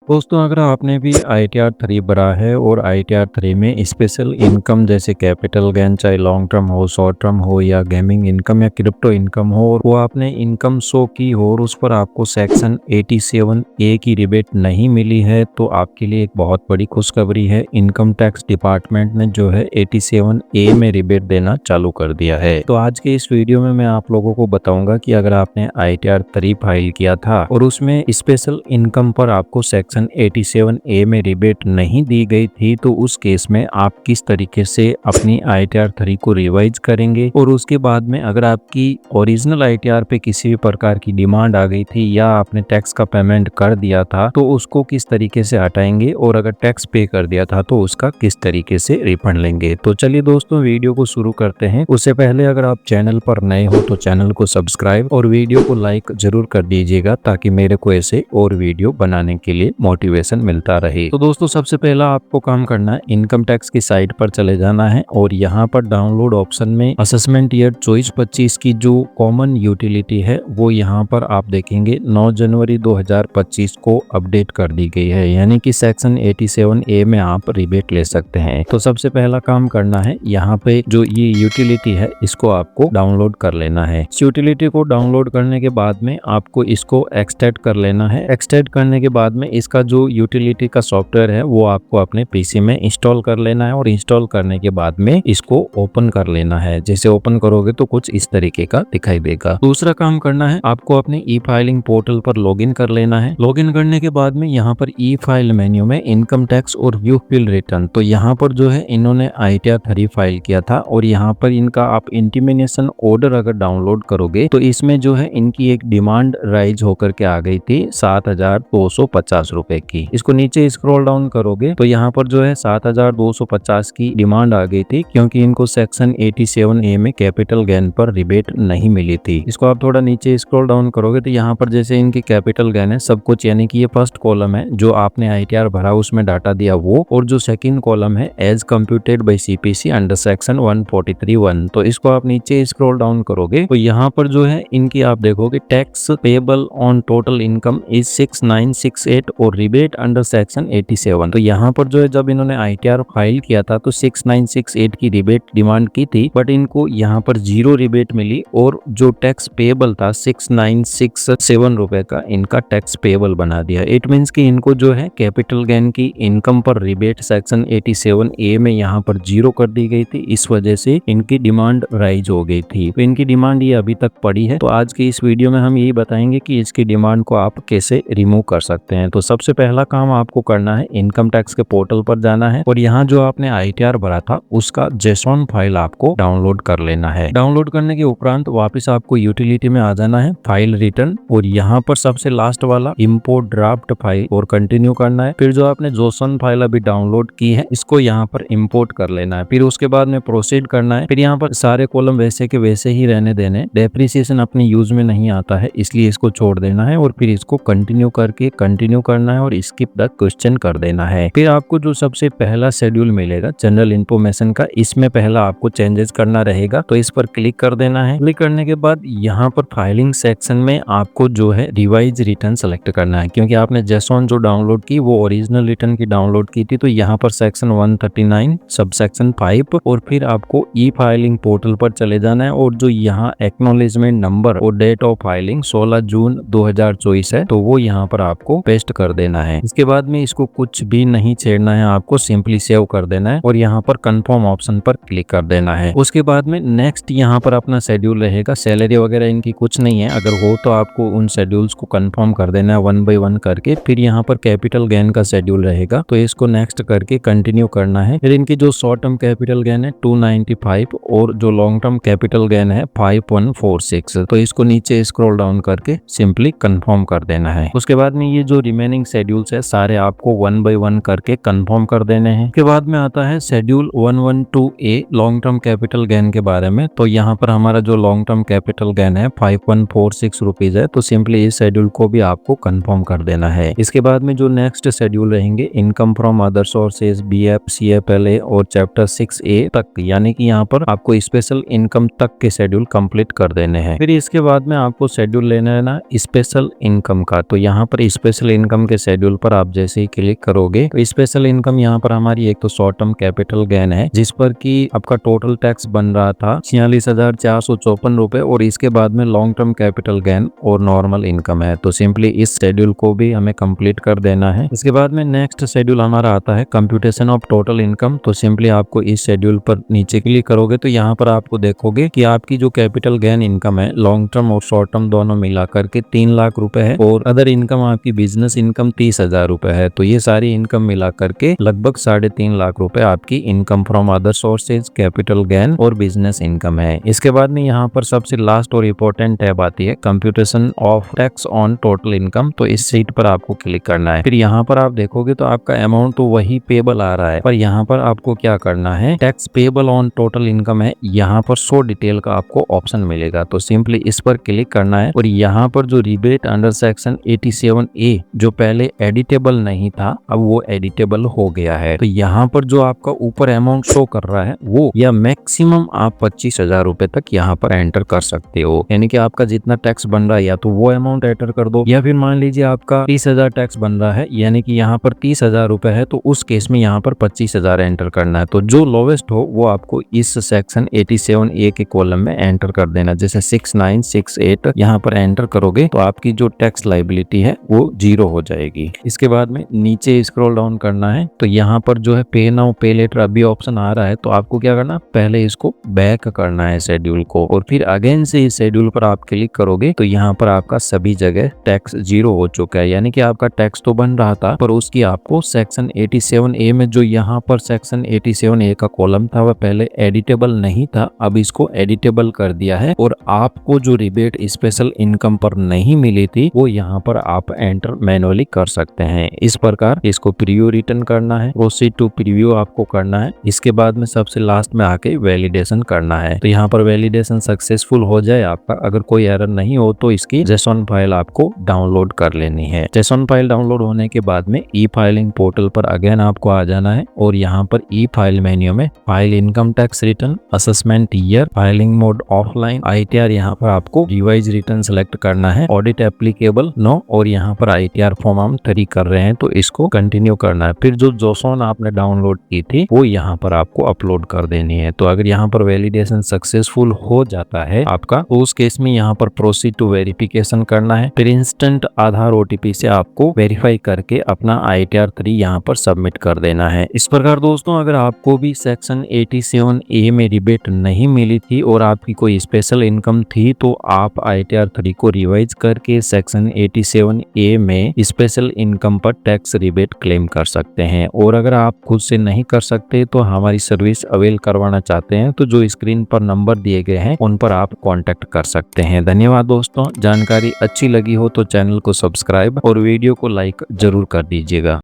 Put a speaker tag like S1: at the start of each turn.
S1: दोस्तों, अगर आपने भी ITR 3 भरा है और ITR 3 में स्पेशल इनकम जैसे कैपिटल गेन चाहे लॉन्ग टर्म हो, शॉर्ट टर्म हो या गेमिंग इनकम या क्रिप्टो इनकम हो, और वो आपने इनकम शो की हो और उस पर आपको सेक्शन 87A की रिबेट नहीं मिली है, तो आपके लिए एक बहुत बड़ी खुशखबरी है। इनकम टैक्स डिपार्टमेंट ने जो है 87A में रिबेट देना चालू कर दिया है। तो आज के इस वीडियो में मैं आप लोगों को बताऊंगा कि अगर आपने ITR 3 फाइल किया था और उसमें स्पेशल इनकम पर आपको सेक्शन 87A में रिबेट नहीं दी गई थी, तो उस केस में आप किस तरीके से अपनी ITR 3 को रिवाइज करेंगे, और उसके बाद में अगर आपकी ओरिजिनल ITR पे किसी भी प्रकार की डिमांड आ गई थी या आपने टैक्स का पेमेंट कर दिया था तो उसको किस तरीके से हटाएंगे, और अगर टैक्स पे कर दिया था तो उसका किस तरीके से रिफंड लेंगे। तो चलिए दोस्तों, वीडियो को शुरू करते हैं। उससे पहले अगर आप चैनल पर नए हो तो चैनल को सब्सक्राइब और वीडियो को लाइक जरूर कर दीजिएगा, ताकि मेरे को ऐसे और वीडियो बनाने के लिए मोटिवेशन मिलता रहे। तो दोस्तों, सबसे पहला आपको काम करना है, इनकम टैक्स की साइट पर चले जाना है और यहाँ पर डाउनलोड ऑप्शन में असेसमेंट ईयर 24-25 की जो कॉमन यूटिलिटी है वो यहाँ पर आप देखेंगे 9 जनवरी 2025 को अपडेट कर दी गई है, यानी कि सेक्शन 87A में आप रिबेट ले सकते हैं। तो सबसे पहला काम करना है, यहाँ पे जो ये यूटिलिटी है इसको आपको डाउनलोड कर लेना है। इस यूटिलिटी को डाउनलोड करने के बाद में आपको इसको एक्सट्रैक्ट कर लेना है। एक्सट्रैक्ट करने के बाद में इसका जो यूटिलिटी का सॉफ्टवेयर है वो आपको अपने पीसी में इंस्टॉल कर लेना है, और इंस्टॉल करने के बाद में इसको ओपन कर लेना है। जैसे ओपन करोगे तो कुछ इस तरीके का दिखाई देगा। दूसरा काम करना है, आपको अपने ई फाइलिंग पोर्टल पर लॉगिन कर लेना है। लॉगिन करने के बाद में यहाँ पर ई फाइल मेन्यू में इनकम टैक्स और व्यू फिल रिटर्न, तो यहाँ पर जो है इन्होंने ITR 3 फाइल किया था और यहाँ पर इनका आप इंटीमेशन ऑर्डर अगर डाउनलोड करोगे तो इसमें जो है इनकी एक डिमांड राइज होकर के आ गई थी 7,250 रुपए की। इसको नीचे स्क्रॉल डाउन करोगे तो यहाँ पर जो है 7,250 की डिमांड आ गई थी, क्योंकि इनको सेक्शन 87A में कैपिटल गेन पर रिबेट नहीं मिली थी। इसको आप थोड़ा नीचे स्क्रॉल डाउन करोगे तो यहाँ पर जैसे इनकी कैपिटल गेन है सब कुछ, यानी कि ये फर्स्ट कॉलम है जो आपने ITR भरा उसमें डाटा दिया वो, और जो सेकंड कॉलम है as computed by CPC under section 143(1). तो इसको आप नीचे स्क्रॉल डाउन करोगे तो यहाँ पर जो है इनकी आप देखोगे tax payable on total income is 6968 और रिबेट अंडर सेक्शन 87। तो यहाँ पर जो है जब इन्होंने ITR फाइल किया था तो 6968 की रिबेट डिमांड की थी, बट इनको यहाँ पर 0 रिबेट मिली, और जो टैक्स पेबल था 6967 रुपए का इनका टैक्स पेबल बना दिया। इट मीन्स कि इनको जो है कैपिटल गेन की इनकम पर रिबेट सेक्शन 87A में यहाँ पर 0 कर दी गई थी, इस वजह से इनकी डिमांड राइज हो गई थी। तो इनकी डिमांड ये अभी तक पड़ी है। तो आज की इस वीडियो में हम यही बताएंगे कि इसकी डिमांड को आप कैसे रिमूव कर सकते हैं। तो सबसे पहला काम आपको करना है, इनकम टैक्स के पोर्टल पर जाना है और यहाँ जो आपने ITR भरा था उसका JSON फाइल आपको डाउनलोड कर लेना है। डाउनलोड करने के उपरांत वापस आपको यूटिलिटी में आ जाना है, फाइल रिटर्न, और यहाँ पर सबसे लास्ट वाला इंपोर्ट ड्राफ्ट फाइल और कंटिन्यू करना है। फिर जो आपने JSON फाइल अभी डाउनलोड की है इसको यहाँ पर इंपोर्ट कर लेना है। फिर उसके बाद में प्रोसीड करना है। फिर यहाँ पर सारे कॉलम वैसे के वैसे ही रहने देने, डेप्रिसिएशन अपने यूज में नहीं आता है इसलिए इसको छोड़ देना है, और फिर इसको कंटिन्यू करके कंटिन्यू करना है और स्किप द क्वेश्चन कर देना है। फिर आपको जो सबसे पहला शेड्यूल मिलेगा जनरल इन्फॉर्मेशन का, इसमें पहला आपको चेंजेस करना रहेगा, तो इस पर क्लिक कर देना है। क्लिक करने के बाद यहाँ पर फाइलिंग सेक्शन में आपको जो है रिवाइज रिटर्न सेलेक्ट करना है, क्योंकि आपने JSON जो डाउनलोड की वो ओरिजिनल रिटर्न की डाउनलोड की थी। तो यहाँ पर सेक्शन 139 सब सेक्शन 5, और फिर आपको ई फाइलिंग पोर्टल पर चले जाना है, और जो यहाँ एक्नॉलेजमेंट नंबर और डेट ऑफ फाइलिंग 16 जून 2024 है तो वो यहाँ पर आपको पेस्ट कर देना है। इसके बाद में इसको कुछ भी नहीं छेड़ना है, आपको सिंपली सेव कर देना है और यहाँ पर कंफर्म ऑप्शन पर क्लिक कर देना है। उसके बाद में नेक्स्ट यहाँ पर अपना शेड्यूल रहेगा। सैलरी वगैरह इनकी कुछ नहीं है, अगर हो तो आपको उन शेड्यूल्स को कंफर्म कर देना है 1 by 1 करके। फिर यहाँ पर कैपिटल गेन का शेड्यूल रहेगा तो इसको नेक्स्ट करके कंटिन्यू करना है। फिर इनकी जो शॉर्ट टर्म कैपिटल गेन है 295 और जो लॉन्ग टर्म कैपिटल गेन है 5146, तो इसको नीचे स्क्रॉल डाउन करके सिंपली कंफर्म कर देना है। उसके बाद में ये जो रिमेनिंग शेड्यूल्स है सारे आपको 1 by 1 करके कंफर्म कर देने हैं। उसके बाद में आता है schedule 112A long term capital gain के बारे में। तो यहाँ पर हमारा जो लॉन्ग टर्म कैपिटल गेन है 5146 रुपीज है, तो सिंपली इस शेड्यूल को भी आपको कंफर्म कर देना है। इसके बाद में जो नेक्स्ट शेड्यूल रहेंगे income from other sources, BF, CFLA और चैप्टर 6A तक, यानी कि यहाँ पर आपको स्पेशल इनकम तक के शेड्यूल कंप्लीट कर देने हैं। फिर इसके बाद में आपको शेड्यूल लेना है ना स्पेशल इनकम का, तो यहाँ पर स्पेशल इनकम के के शेड्यूल पर आप जैसे ही क्लिक करोगे तो स्पेशल इनकम यहाँ पर हमारी एक तो शॉर्ट टर्म कैपिटल गेन है, जिस पर कि आपका टोटल टैक्स बन रहा था 46,454 रुपए, और इसके बाद में लॉन्ग टर्म कैपिटल गेन और नॉर्मल इनकम है। तो सिंपली इस शेड्यूल को भी हमें कंप्लीट कर देना है। इसके बाद में नेक्स्ट शेड्यूल हमारा आता है कंप्यूटेशन ऑफ टोटल इनकम। तो सिंपली आपको इस शेड्यूल पर नीचे क्लिक करोगे तो यहाँ पर आपको देखोगे कि आपकी जो कैपिटल गेन इनकम है लॉन्ग टर्म और शॉर्ट टर्म दोनों मिलाकर के 3 लाख रुपए है, और अदर इनकम आपकी बिजनेस इनकम 30,000 रुपए है। तो ये सारी इनकम मिला करके लगभग 3.5 लाख रुपए आपकी income from other sources, capital gain और बिजनेस इनकम है। इसके बाद में यहाँ पर सबसे लास्ट और इम्पोर्टेंट टैब आती है computation of tax on total income. तो इस सीट पर आपको क्लिक करना है। फिर यहाँ पर आप देखोगे तो आपका अमाउंट तो वही पेबल आ रहा है, पर यहाँ पर आपको क्या करना है, tax payable on total income है, यहाँ पर शो डिटेल का आपको ऑप्शन मिलेगा। तो सिंपली इस पर क्लिक करना है, और यहाँ पर जो रिबेट अंडर सेक्शन 87A जो पहले एडिटेबल नहीं था अब वो एडिटेबल हो गया है। तो यहाँ पर जो आपका ऊपर अमाउंट शो कर रहा है वो या मैक्सिमम आप 25,000 रुपए तक यहाँ पर एंटर कर सकते हो। यानी कि आपका जितना टैक्स बन रहा है या तो वो अमाउंट एंटर कर दो, या फिर मान लीजिए आपका 30,000 टैक्स बन रहा है यानी कि यहाँ पर 30,000 रुपए है, तो उस केस में यहाँ पर 25,000 एंटर करना है। तो जो लोवेस्ट हो वो आपको इस सेक्शन 87A के कॉलम में एंटर कर देना। जैसे 6968 यहाँ पर एंटर करोगे तो आपकी जो टैक्स लाइबिलिटी है वो 0 हो जाएगी। इसके बाद में नीचे स्क्रॉल डाउन करना है, तो यहाँ पर जो है पे नाउ पे लेटर अभी ऑप्शन आ रहा है, तो आपको क्या करना, पहले इसको बैक करना है शेड्यूल को, और फिर अगेन से इस शेड्यूल पर आप क्लिक करोगे तो यहाँ पर आपका सभी जगह टैक्स 0 हो चुका है। यानी कि आपका टैक्स तो बन रहा था पर उसकी आपको सेक्शन 87A में जो यहाँ पर सेक्शन 87A का कॉलम था वह पहले एडिटेबल नहीं था, अब इसको एडिटेबल कर दिया है, और आपको जो रिबेट स्पेशल इनकम पर नहीं मिली थी वो यहाँ पर आप एंटर मैनुअली कर सकते हैं। इस प्रकार इसको प्रीव्यू रिटर्न करना है, प्रोसीड टू प्रीव्यू आपको करना है। इसके बाद में सबसे लास्ट में आके वैलिडेशन करना है। तो यहाँ पर वैलिडेशन सक्सेसफुल हो जाए आपका, अगर कोई एरर नहीं हो तो इसकी जेसॉन फाइल आपको डाउनलोड कर लेनी है। जेसॉन फाइल डाउनलोड होने के बाद में ई फाइलिंग पोर्टल पर अगेन आपको आ जाना है, और यहाँ पर ई फाइल मेन्यू में file income tax return, assessment year, filing mode offline, ITR यहाँ पर आपको रिवाइज रिटर्न सेलेक्ट करना है, ऑडिट एप्लीकेबल नो, और यहाँ पर ITR फॉर्म हम 3 कर रहे हैं तो इसको कंटिन्यू करना है। फिर जो जोसोन आपने डाउनलोड की थी वो यहाँ पर आपको अपलोड कर देनी है। तो अगर यहाँ पर वैलिडेशन सक्सेसफुल हो जाता है आपका, तो उस केस में यहाँ पर प्रोसीड टू वेरिफिकेशन करना है। फिर इंस्टेंट आधार OTP से आपको वेरीफाई करके अपना ITR 3 यहाँ पर सबमिट कर देना है। इस प्रकार दोस्तों अगर आपको भी सेक्शन 87A में रिबेट नहीं मिली थी और आपकी कोई स्पेशल इनकम थी तो आप ITR 3 को रिवाइज करके सेक्शन 87A में स्पेशल इनकम पर टैक्स रिबेट क्लेम कर सकते हैं। और अगर आप खुद से नहीं कर सकते तो हमारी सर्विस अवेल करवाना चाहते हैं तो जो स्क्रीन पर नंबर दिए गए हैं उन पर आप कांटेक्ट कर सकते हैं। धन्यवाद दोस्तों, जानकारी अच्छी लगी हो तो चैनल को सब्सक्राइब और वीडियो को लाइक जरूर कर दीजिएगा।